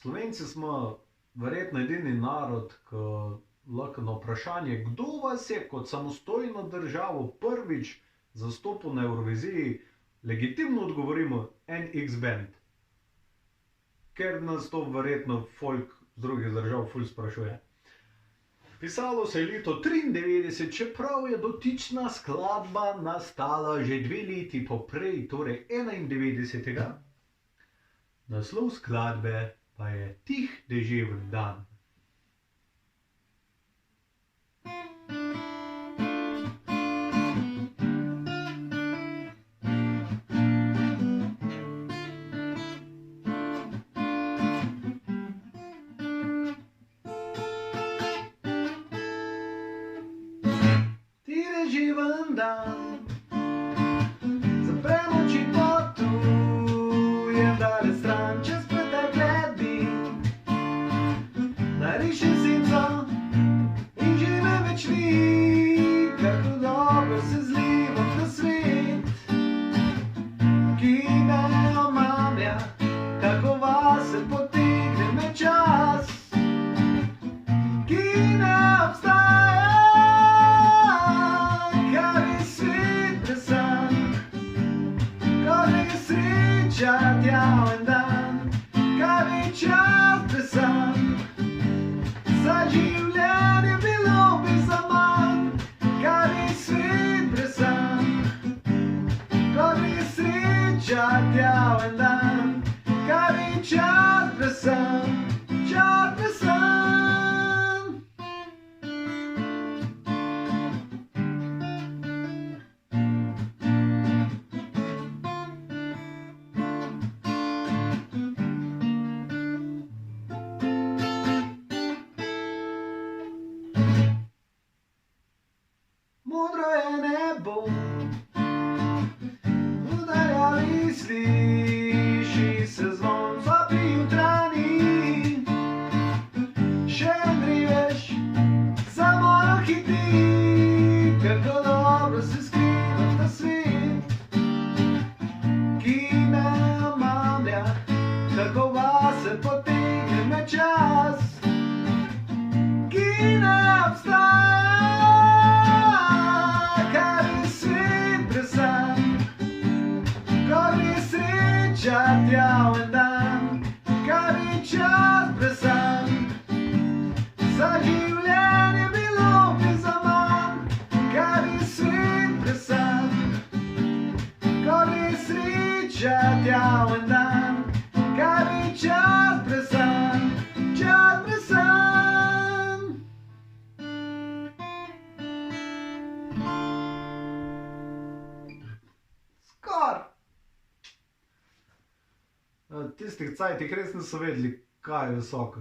Slovenci smo verjetno edini narod, ki lahko na vprašanje, kdo vas je kot samostojno državo prvič zastopil na Evroviziji, legitimno odgovorimo NX-band. Ker nas to verjetno folk z drugih držav ful sprašuje. Pisalo se je leto 93, čeprav je dotična skladba nastala že 2 leti poprej, torej 91. Naslov skladbe pa je Tih deževen dan. Deževen dan, zaprem oči potujem daleč stran čez pretekle dni. Narišem senco in živim več dni, kako dobro se zlivam v ta svet, ki me omamlja, kako vase potegne me čas, ki ne obstaja. Tjaven dan, kaj bi čas presan, za življenje bilo bi zaman, kaj bi svet presan, kot bi sreča tjaven dan, kaj bi čas presan, čas presan. Modro je nebo, udarjali sliši se zvon zopi jutrani. Še en drivež za mano hiti, kako dobro se skriva ta svet, ki me omamlja, kako vase potegne me čas, ki ne obstaja. Tjaven dan, kaj bi čas presan, za življenje bilo bi zaman, kaj bi svet presan, kot bi sreča tjaven dan, kaj bi čas presan, čas presan. Skor! Tistih cajtih res niso vedeli, kaj je visoko.